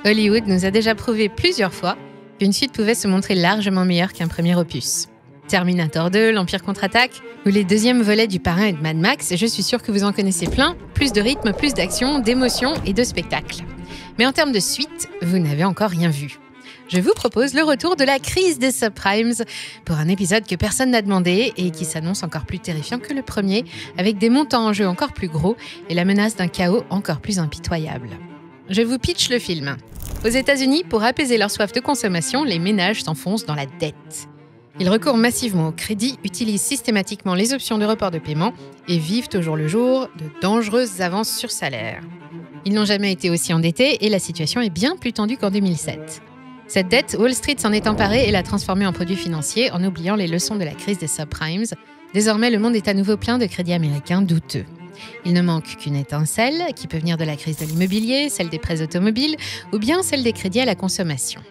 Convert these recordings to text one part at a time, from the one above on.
Hollywood nous a déjà prouvé plusieurs fois qu'une suite pouvait se montrer largement meilleure qu'un premier opus. Terminator 2, l'Empire contre-attaque, ou les deuxièmes volets du Parrain et de Mad Max, je suis sûre que vous en connaissez plein, plus de rythme, plus d'action, d'émotion et de spectacle. Mais en termes de suite, vous n'avez encore rien vu. Je vous propose le retour de la crise des subprimes pour un épisode que personne n'a demandé et qui s'annonce encore plus terrifiant que le premier, avec des montants en jeu encore plus gros et la menace d'un chaos encore plus impitoyable. Je vous pitch le film. Aux États-Unis, pour apaiser leur soif de consommation, les ménages s'enfoncent dans la dette. Ils recourent massivement au crédit, utilisent systématiquement les options de report de paiement et vivent au jour le jour de dangereuses avances sur salaire. Ils n'ont jamais été aussi endettés et la situation est bien plus tendue qu'en 2007. Cette dette, Wall Street s'en est emparée et l'a transformée en produit financier en oubliant les leçons de la crise des subprimes. Désormais, le monde est à nouveau plein de crédits américains douteux. Il ne manque qu'une étincelle qui peut venir de la crise de l'immobilier, celle des prêts automobiles ou bien celle des crédits à la consommation.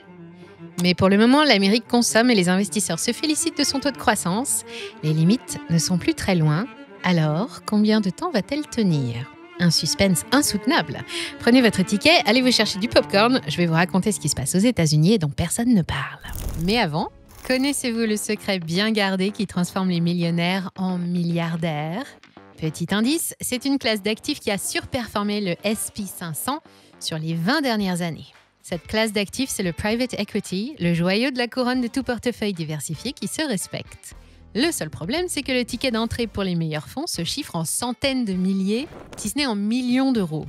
Mais pour le moment, l'Amérique consomme et les investisseurs se félicitent de son taux de croissance. Les limites ne sont plus très loin. Alors, combien de temps va-t-elle tenir ? Un suspense insoutenable. Prenez votre ticket, allez vous chercher du popcorn. Je vais vous raconter ce qui se passe aux États-Unis et dont personne ne parle. Mais avant, connaissez-vous le secret bien gardé qui transforme les millionnaires en milliardaires ? Petit indice, c'est une classe d'actifs qui a surperformé le S&P 500 sur les 20 dernières années. Cette classe d'actifs, c'est le private equity, le joyau de la couronne de tout portefeuille diversifié qui se respecte. Le seul problème, c'est que le ticket d'entrée pour les meilleurs fonds se chiffre en centaines de milliers, si ce n'est en millions d'euros.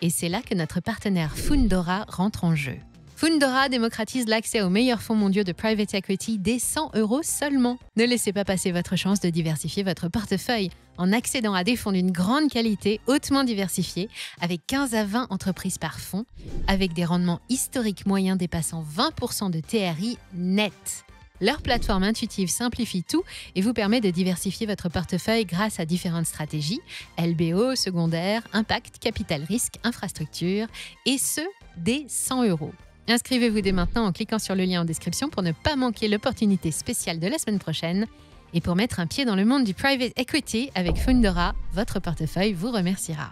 Et c'est là que notre partenaire Fundora rentre en jeu. Fundora démocratise l'accès aux meilleurs fonds mondiaux de private equity dès 100 € seulement. Ne laissez pas passer votre chance de diversifier votre portefeuille en accédant à des fonds d'une grande qualité, hautement diversifiés, avec 15 à 20 entreprises par fonds, avec des rendements historiques moyens dépassant 20% de TRI net. Leur plateforme intuitive simplifie tout et vous permet de diversifier votre portefeuille grâce à différentes stratégies, LBO, secondaire, impact, capital risque, infrastructure, et ce, dès 100 €. Inscrivez-vous dès maintenant en cliquant sur le lien en description pour ne pas manquer l'opportunité spéciale de la semaine prochaine. Et pour mettre un pied dans le monde du private equity avec Fundora, votre portefeuille vous remerciera.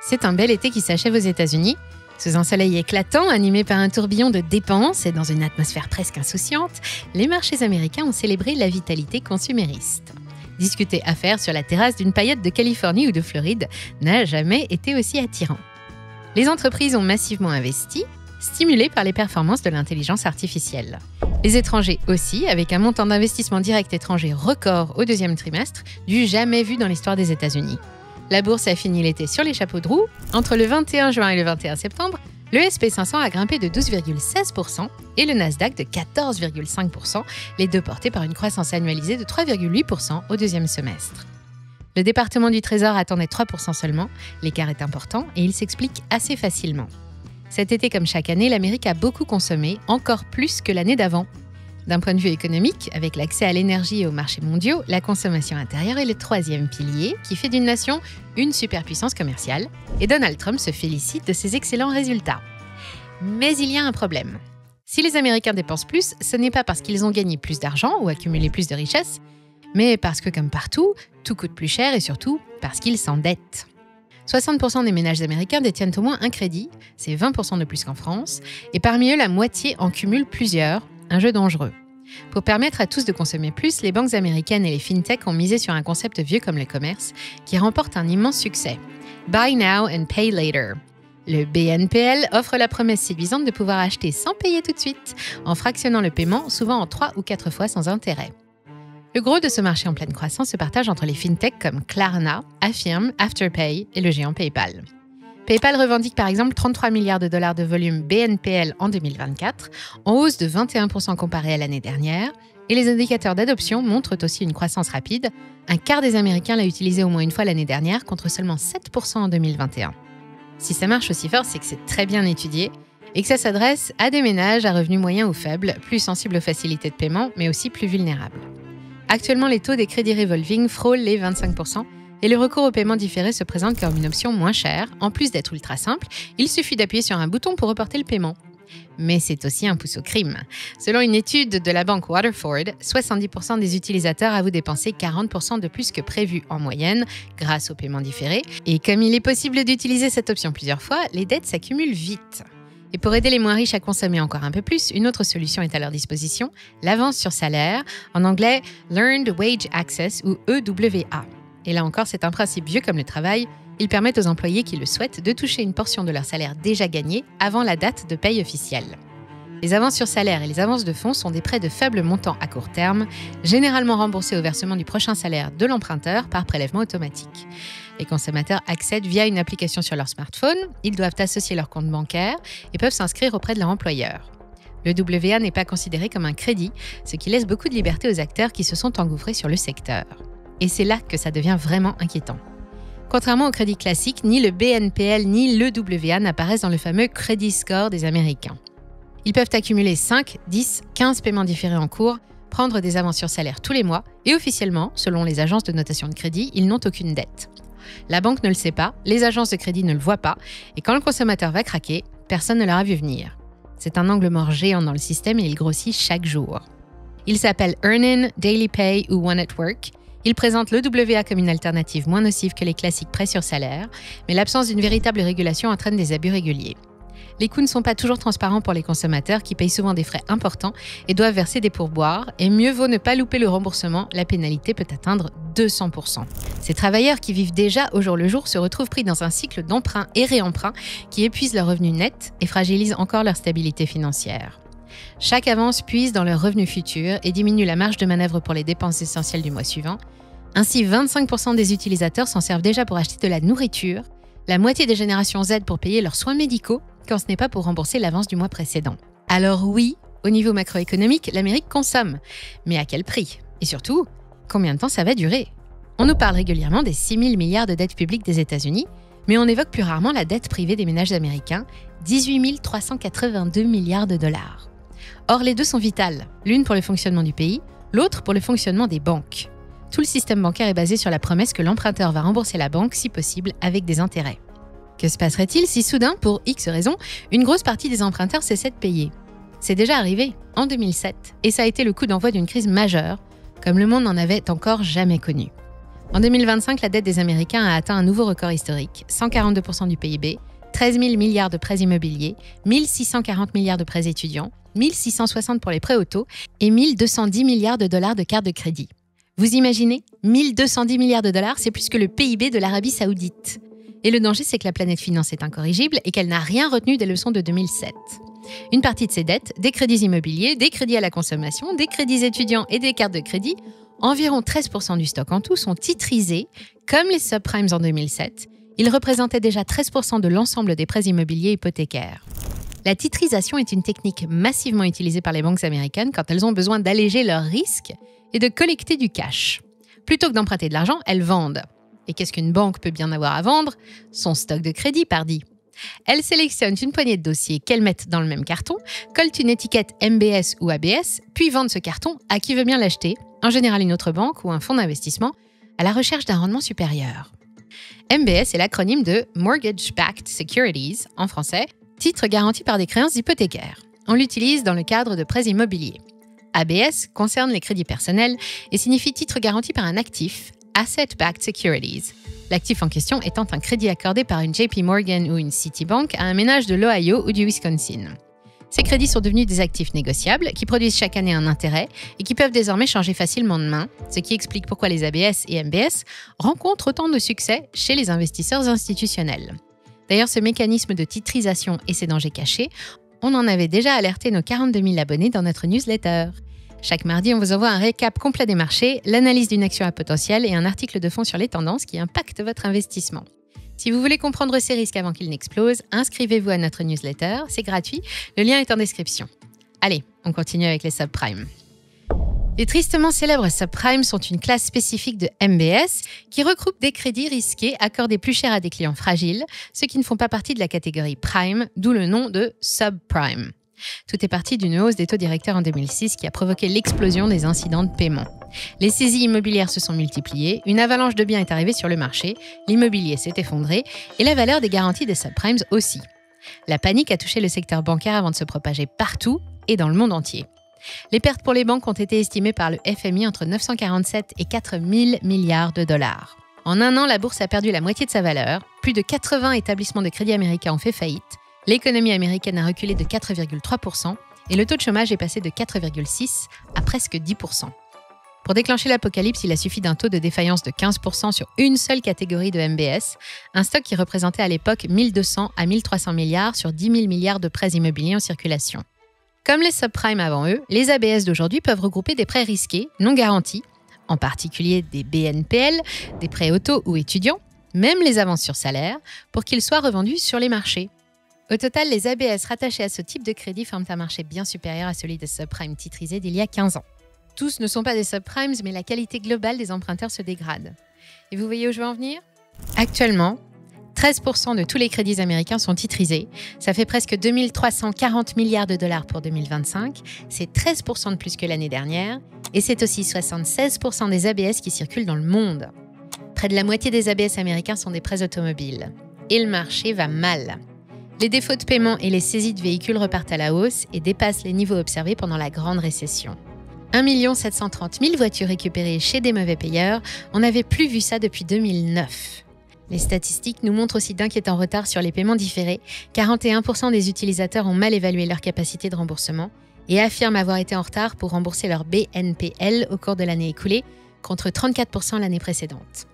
C'est un bel été qui s'achève aux États-Unis. Sous un soleil éclatant, animé par un tourbillon de dépenses et dans une atmosphère presque insouciante, les marchés américains ont célébré la vitalité consumériste. Discuter affaires sur la terrasse d'une paillette de Californie ou de Floride n'a jamais été aussi attirant. Les entreprises ont massivement investi, stimulées par les performances de l'intelligence artificielle. Les étrangers aussi, avec un montant d'investissement direct étranger record au deuxième trimestre, du jamais vu dans l'histoire des États-Unis. La bourse a fini l'été sur les chapeaux de roue. Entre le 21 juin et le 21 septembre, le S&P 500 a grimpé de 12,16% et le Nasdaq de 14,5%, les deux portés par une croissance annualisée de 3,8% au deuxième semestre. Le département du Trésor attendait 3% seulement, l'écart est important et il s'explique assez facilement. Cet été, comme chaque année, l'Amérique a beaucoup consommé, encore plus que l'année d'avant. D'un point de vue économique, avec l'accès à l'énergie et aux marchés mondiaux, la consommation intérieure est le troisième pilier qui fait d'une nation une superpuissance commerciale et Donald Trump se félicite de ses excellents résultats. Mais il y a un problème. Si les Américains dépensent plus, ce n'est pas parce qu'ils ont gagné plus d'argent ou accumulé plus de richesses, mais parce que, comme partout, tout coûte plus cher et surtout parce qu'ils s'endettent. 60% des ménages américains détiennent au moins un crédit, c'est 20% de plus qu'en France, et parmi eux, la moitié en cumule plusieurs. Un jeu dangereux. Pour permettre à tous de consommer plus, les banques américaines et les fintechs ont misé sur un concept vieux comme le commerce, qui remporte un immense succès. Buy now and pay later. Le BNPL offre la promesse séduisante de pouvoir acheter sans payer tout de suite, en fractionnant le paiement, souvent en 3 ou 4 fois sans intérêt. Le gros de ce marché en pleine croissance se partage entre les fintechs comme Klarna, Affirm, Afterpay et le géant PayPal. PayPal revendique par exemple 33 milliards de dollars de volume BNPL en 2024, en hausse de 21% comparé à l'année dernière, et les indicateurs d'adoption montrent aussi une croissance rapide. Un quart des Américains l'a utilisé au moins une fois l'année dernière, contre seulement 7% en 2021. Si ça marche aussi fort, c'est que c'est très bien étudié et que ça s'adresse à des ménages à revenus moyens ou faibles, plus sensibles aux facilités de paiement, mais aussi plus vulnérables. Actuellement, les taux des crédits revolving frôlent les 25%, et le recours au paiement différé se présente comme une option moins chère. En plus d'être ultra simple, il suffit d'appuyer sur un bouton pour reporter le paiement. Mais c'est aussi un pouce au crime. Selon une étude de la banque Waterford, 70% des utilisateurs avouent dépenser 40% de plus que prévu en moyenne grâce aux paiements différés. Et comme il est possible d'utiliser cette option plusieurs fois, les dettes s'accumulent vite. Et pour aider les moins riches à consommer encore un peu plus, une autre solution est à leur disposition, l'avance sur salaire, en anglais Learned Wage Access ou EWA. Et là encore, c'est un principe vieux comme le travail. Ils permettent aux employés qui le souhaitent de toucher une portion de leur salaire déjà gagné avant la date de paye officielle. Les avances sur salaire et les avances de fonds sont des prêts de faible montant à court terme, généralement remboursés au versement du prochain salaire de l'emprunteur par prélèvement automatique. Les consommateurs accèdent via une application sur leur smartphone, ils doivent associer leur compte bancaire et peuvent s'inscrire auprès de leur employeur. Le WA n'est pas considéré comme un crédit, ce qui laisse beaucoup de liberté aux acteurs qui se sont engouffrés sur le secteur. Et c'est là que ça devient vraiment inquiétant. Contrairement au crédit classique, ni le BNPL ni le WA n'apparaissent dans le fameux credit score des Américains. Ils peuvent accumuler 5, 10, 15 paiements différés en cours, prendre des avances sur salaire tous les mois et officiellement, selon les agences de notation de crédit, ils n'ont aucune dette. La banque ne le sait pas, les agences de crédit ne le voient pas et quand le consommateur va craquer, personne ne l'aura vu venir. C'est un angle mort géant dans le système et il grossit chaque jour. Il s'appelle Earnin, Daily Pay ou One at Work. Il présente le WA comme une alternative moins nocive que les classiques prêts sur salaire, mais l'absence d'une véritable régulation entraîne des abus réguliers. Les coûts ne sont pas toujours transparents pour les consommateurs qui payent souvent des frais importants et doivent verser des pourboires, et mieux vaut ne pas louper le remboursement, la pénalité peut atteindre 200%. Ces travailleurs qui vivent déjà au jour le jour se retrouvent pris dans un cycle d'emprunt et réemprunt qui épuise leurs revenus nets et fragilise encore leur stabilité financière. Chaque avance puise dans leurs revenus futurs et diminue la marge de manœuvre pour les dépenses essentielles du mois suivant. Ainsi, 25% des utilisateurs s'en servent déjà pour acheter de la nourriture, la moitié des générations Z pour payer leurs soins médicaux, quand ce n'est pas pour rembourser l'avance du mois précédent. Alors oui, au niveau macroéconomique, l'Amérique consomme. Mais à quel prix? Et surtout, combien de temps ça va durer? On nous parle régulièrement des 6 000 milliards de dettes publiques des États-Unis, mais on évoque plus rarement la dette privée des ménages américains, 18 382 milliards de dollars. Or, les deux sont vitales, l'une pour le fonctionnement du pays, l'autre pour le fonctionnement des banques. Tout le système bancaire est basé sur la promesse que l'emprunteur va rembourser la banque, si possible, avec des intérêts. Que se passerait-il si soudain, pour X raisons, une grosse partie des emprunteurs cessait de payer? C'est déjà arrivé, en 2007, et ça a été le coup d'envoi d'une crise majeure, comme le monde n'en avait encore jamais connu. En 2025, la dette des Américains a atteint un nouveau record historique, 142% du PIB, 13 000 milliards de prêts immobiliers, 1 640 milliards de prêts étudiants, 1 660 pour les prêts auto et 1 210 milliards de dollars de cartes de crédit. Vous imaginez, 1 210 milliards de dollars, c'est plus que le PIB de l'Arabie Saoudite. Et le danger, c'est que la planète finance est incorrigible et qu'elle n'a rien retenu des leçons de 2007. Une partie de ces dettes, des crédits immobiliers, des crédits à la consommation, des crédits étudiants et des cartes de crédit, environ 13% du stock en tout sont titrisés, comme les subprimes en 2007. Ils représentaient déjà 13% de l'ensemble des prêts immobiliers hypothécaires. La titrisation est une technique massivement utilisée par les banques américaines quand elles ont besoin d'alléger leurs risques et de collecter du cash. Plutôt que d'emprunter de l'argent, elles vendent. Et qu'est-ce qu'une banque peut bien avoir à vendre? Son stock de crédit, pardi. Elles sélectionnent une poignée de dossiers qu'elles mettent dans le même carton, collent une étiquette MBS ou ABS, puis vendent ce carton à qui veut bien l'acheter, en général une autre banque ou un fonds d'investissement, à la recherche d'un rendement supérieur. MBS est l'acronyme de Mortgage Backed Securities, en français, titres garantis par des créances hypothécaires. On l'utilise dans le cadre de prêts immobiliers. ABS concerne les crédits personnels et signifie titre garanti par un actif, Asset Backed Securities. L'actif en question étant un crédit accordé par une JP Morgan ou une Citibank à un ménage de l'Ohio ou du Wisconsin. Ces crédits sont devenus des actifs négociables qui produisent chaque année un intérêt et qui peuvent désormais changer facilement de main, ce qui explique pourquoi les ABS et MBS rencontrent autant de succès chez les investisseurs institutionnels. D'ailleurs, ce mécanisme de titrisation et ses dangers cachés, on en avait déjà alerté nos 42 000 abonnés dans notre newsletter. Chaque mardi, on vous envoie un récap complet des marchés, l'analyse d'une action à potentiel et un article de fond sur les tendances qui impactent votre investissement. Si vous voulez comprendre ces risques avant qu'ils n'explosent, inscrivez-vous à notre newsletter, c'est gratuit, le lien est en description. Allez, on continue avec les subprimes. Les tristement célèbres subprimes sont une classe spécifique de MBS qui regroupe des crédits risqués accordés plus cher à des clients fragiles, ceux qui ne font pas partie de la catégorie prime, d'où le nom de subprime. Tout est parti d'une hausse des taux directeurs en 2006 qui a provoqué l'explosion des incidents de paiement. Les saisies immobilières se sont multipliées, une avalanche de biens est arrivée sur le marché, l'immobilier s'est effondré et la valeur des garanties des subprimes aussi. La panique a touché le secteur bancaire avant de se propager partout et dans le monde entier. Les pertes pour les banques ont été estimées par le FMI entre 947 et 4000 milliards de dollars. En un an, la bourse a perdu la moitié de sa valeur, plus de 80 établissements de crédit américains ont fait faillite, l'économie américaine a reculé de 4,3% et le taux de chômage est passé de 4,6% à presque 10%. Pour déclencher l'apocalypse, il a suffi d'un taux de défaillance de 15% sur une seule catégorie de MBS, un stock qui représentait à l'époque 1200 à 1300 milliards sur 10 000 milliards de prêts immobiliers en circulation. Comme les subprimes avant eux, les ABS d'aujourd'hui peuvent regrouper des prêts risqués, non garantis, en particulier des BNPL, des prêts auto ou étudiants, même les avances sur salaire, pour qu'ils soient revendus sur les marchés. Au total, les ABS rattachés à ce type de crédit forment un marché bien supérieur à celui des subprimes titrisés d'il y a 15 ans. Tous ne sont pas des subprimes, mais la qualité globale des emprunteurs se dégrade. Et vous voyez où je veux en venir ? Actuellement, 13% de tous les crédits américains sont titrisés. Ça fait presque 2340 milliards de dollars pour 2025. C'est 13% de plus que l'année dernière. Et c'est aussi 76% des ABS qui circulent dans le monde. Près de la moitié des ABS américains sont des prêts automobiles. Et le marché va mal. Les défauts de paiement et les saisies de véhicules repartent à la hausse et dépassent les niveaux observés pendant la grande récession. 1 730 000 voitures récupérées chez des mauvais payeurs, on n'avait plus vu ça depuis 2009. Les statistiques nous montrent aussi d'inquiétants retards sur les paiements différés. 41% des utilisateurs ont mal évalué leur capacité de remboursement et affirment avoir été en retard pour rembourser leur BNPL au cours de l'année écoulée, contre 34% l'année précédente.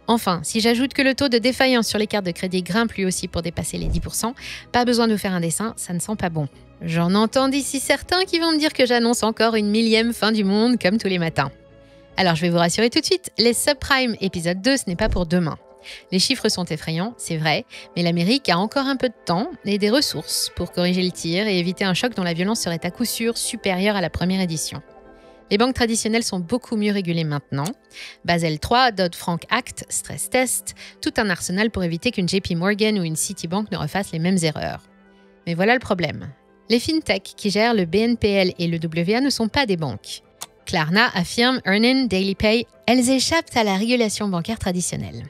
Enfin, si j'ajoute que le taux de défaillance sur les cartes de crédit grimpe lui aussi pour dépasser les 10%, pas besoin de vous faire un dessin, ça ne sent pas bon. J'en entends d'ici certains qui vont me dire que j'annonce encore une millième fin du monde comme tous les matins. Alors je vais vous rassurer tout de suite, les subprimes épisode 2, ce n'est pas pour demain. Les chiffres sont effrayants, c'est vrai, mais l'Amérique a encore un peu de temps et des ressources pour corriger le tir et éviter un choc dont la violence serait à coup sûr supérieure à la première édition. Les banques traditionnelles sont beaucoup mieux régulées maintenant. Basel III, Dodd-Frank Act, stress test, tout un arsenal pour éviter qu'une JP Morgan ou une Citibank ne refassent les mêmes erreurs. Mais voilà le problème. Les fintechs qui gèrent le BNPL et le WA ne sont pas des banques. Klarna affirme Earnin, DailyPay, elles échappent à la régulation bancaire traditionnelle.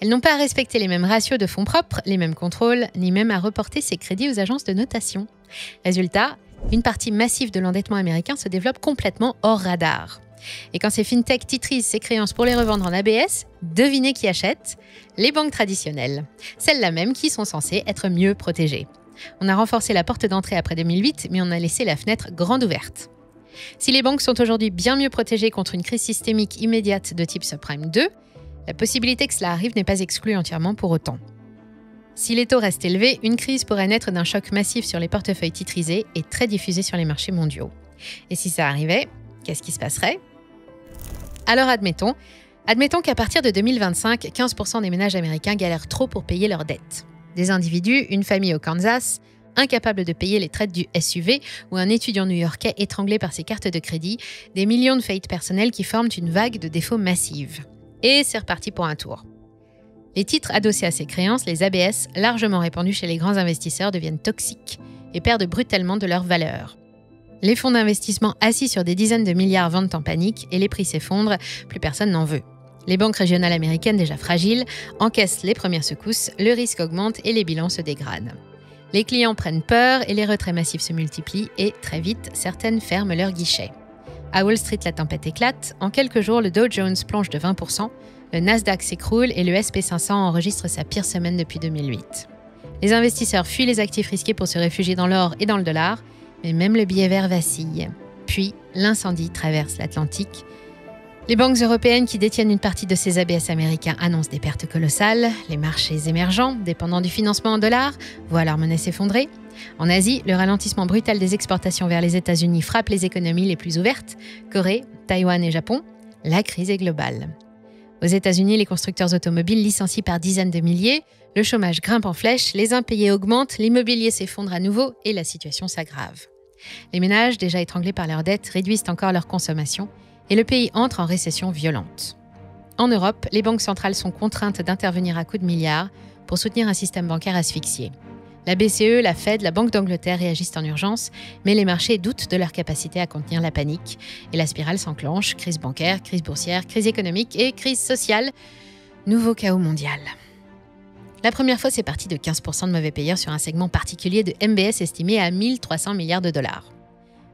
Elles n'ont pas à respecter les mêmes ratios de fonds propres, les mêmes contrôles, ni même à reporter ces crédits aux agences de notation. Résultat, une partie massive de l'endettement américain se développe complètement hors radar. Et quand ces fintechs titrisent ces créances pour les revendre en ABS, devinez qui achète ? Les banques traditionnelles. Celles-là même qui sont censées être mieux protégées. On a renforcé la porte d'entrée après 2008, mais on a laissé la fenêtre grande ouverte. Si les banques sont aujourd'hui bien mieux protégées contre une crise systémique immédiate de type subprime 2, la possibilité que cela arrive n'est pas exclue entièrement pour autant. Si les taux restent élevés, une crise pourrait naître d'un choc massif sur les portefeuilles titrisés et très diffusés sur les marchés mondiaux. Et si ça arrivait, qu'est-ce qui se passerait ? Alors admettons qu'à partir de 2025, 15% des ménages américains galèrent trop pour payer leurs dettes. Des individus, une famille au Kansas, incapables de payer les traites du SUV ou un étudiant new-yorkais étranglé par ses cartes de crédit, des millions de faillites personnelles qui forment une vague de défauts massive. Et c'est reparti pour un tour. Les titres adossés à ces créances, les ABS, largement répandus chez les grands investisseurs, deviennent toxiques et perdent brutalement de leur valeur. Les fonds d'investissement assis sur des dizaines de milliards vendent en panique et les prix s'effondrent, plus personne n'en veut. Les banques régionales américaines, déjà fragiles, encaissent les premières secousses, le risque augmente et les bilans se dégradent. Les clients prennent peur et les retraits massifs se multiplient et, très vite, certaines ferment leurs guichets. À Wall Street, la tempête éclate. En quelques jours, le Dow Jones plonge de 20%, le Nasdaq s'écroule et le SP500 enregistre sa pire semaine depuis 2008. Les investisseurs fuient les actifs risqués pour se réfugier dans l'or et dans le dollar, mais même le billet vert vacille. Puis, l'incendie traverse l'Atlantique. Les banques européennes qui détiennent une partie de ces ABS américains annoncent des pertes colossales. Les marchés émergents, dépendants du financement en dollars, voient leur monnaie s'effondrer. En Asie, le ralentissement brutal des exportations vers les États-Unis frappe les économies les plus ouvertes, Corée, Taïwan et Japon. La crise est globale. Aux États-Unis, les constructeurs automobiles licencient par dizaines de milliers, le chômage grimpe en flèche, les impayés augmentent, l'immobilier s'effondre à nouveau et la situation s'aggrave. Les ménages, déjà étranglés par leurs dettes, réduisent encore leur consommation et le pays entre en récession violente. En Europe, les banques centrales sont contraintes d'intervenir à coups de milliards pour soutenir un système bancaire asphyxié. La BCE, la Fed, la Banque d'Angleterre réagissent en urgence, mais les marchés doutent de leur capacité à contenir la panique. Et la spirale s'enclenche, crise bancaire, crise boursière, crise économique et crise sociale. Nouveau chaos mondial. La première fois, c'est parti de 15% de mauvais payeurs sur un segment particulier de MBS estimé à 1300 milliards de dollars.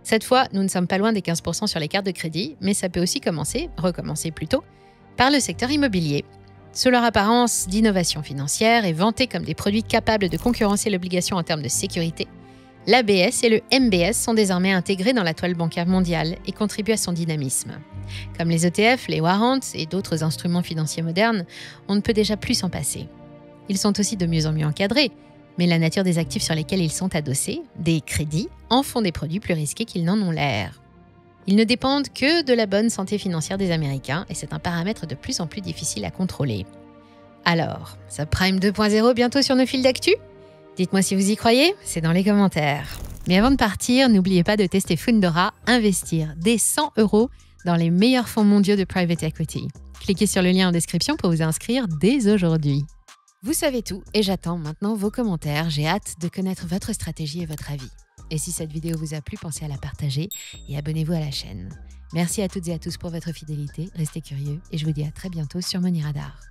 Cette fois, nous ne sommes pas loin des 15% sur les cartes de crédit, mais ça peut aussi recommencer plutôt, par le secteur immobilier. Sous leur apparence d'innovation financière et vantés comme des produits capables de concurrencer l'obligation en termes de sécurité, l'ABS et le MBS sont désormais intégrés dans la toile bancaire mondiale et contribuent à son dynamisme. Comme les ETF, les warrants et d'autres instruments financiers modernes, on ne peut déjà plus s'en passer. Ils sont aussi de mieux en mieux encadrés, mais la nature des actifs sur lesquels ils sont adossés, des crédits, en font des produits plus risqués qu'ils n'en ont l'air. Ils ne dépendent que de la bonne santé financière des Américains et c'est un paramètre de plus en plus difficile à contrôler. Alors, Subprime 2.0 bientôt sur nos fils d'actu ? Dites-moi si vous y croyez, c'est dans les commentaires. Mais avant de partir, n'oubliez pas de tester Fundora, investir dès 100 € dans les meilleurs fonds mondiaux de private equity. Cliquez sur le lien en description pour vous inscrire dès aujourd'hui. Vous savez tout et j'attends maintenant vos commentaires. J'ai hâte de connaître votre stratégie et votre avis. Et si cette vidéo vous a plu, pensez à la partager et abonnez-vous à la chaîne. Merci à toutes et à tous pour votre fidélité, restez curieux et je vous dis à très bientôt sur Money Radar.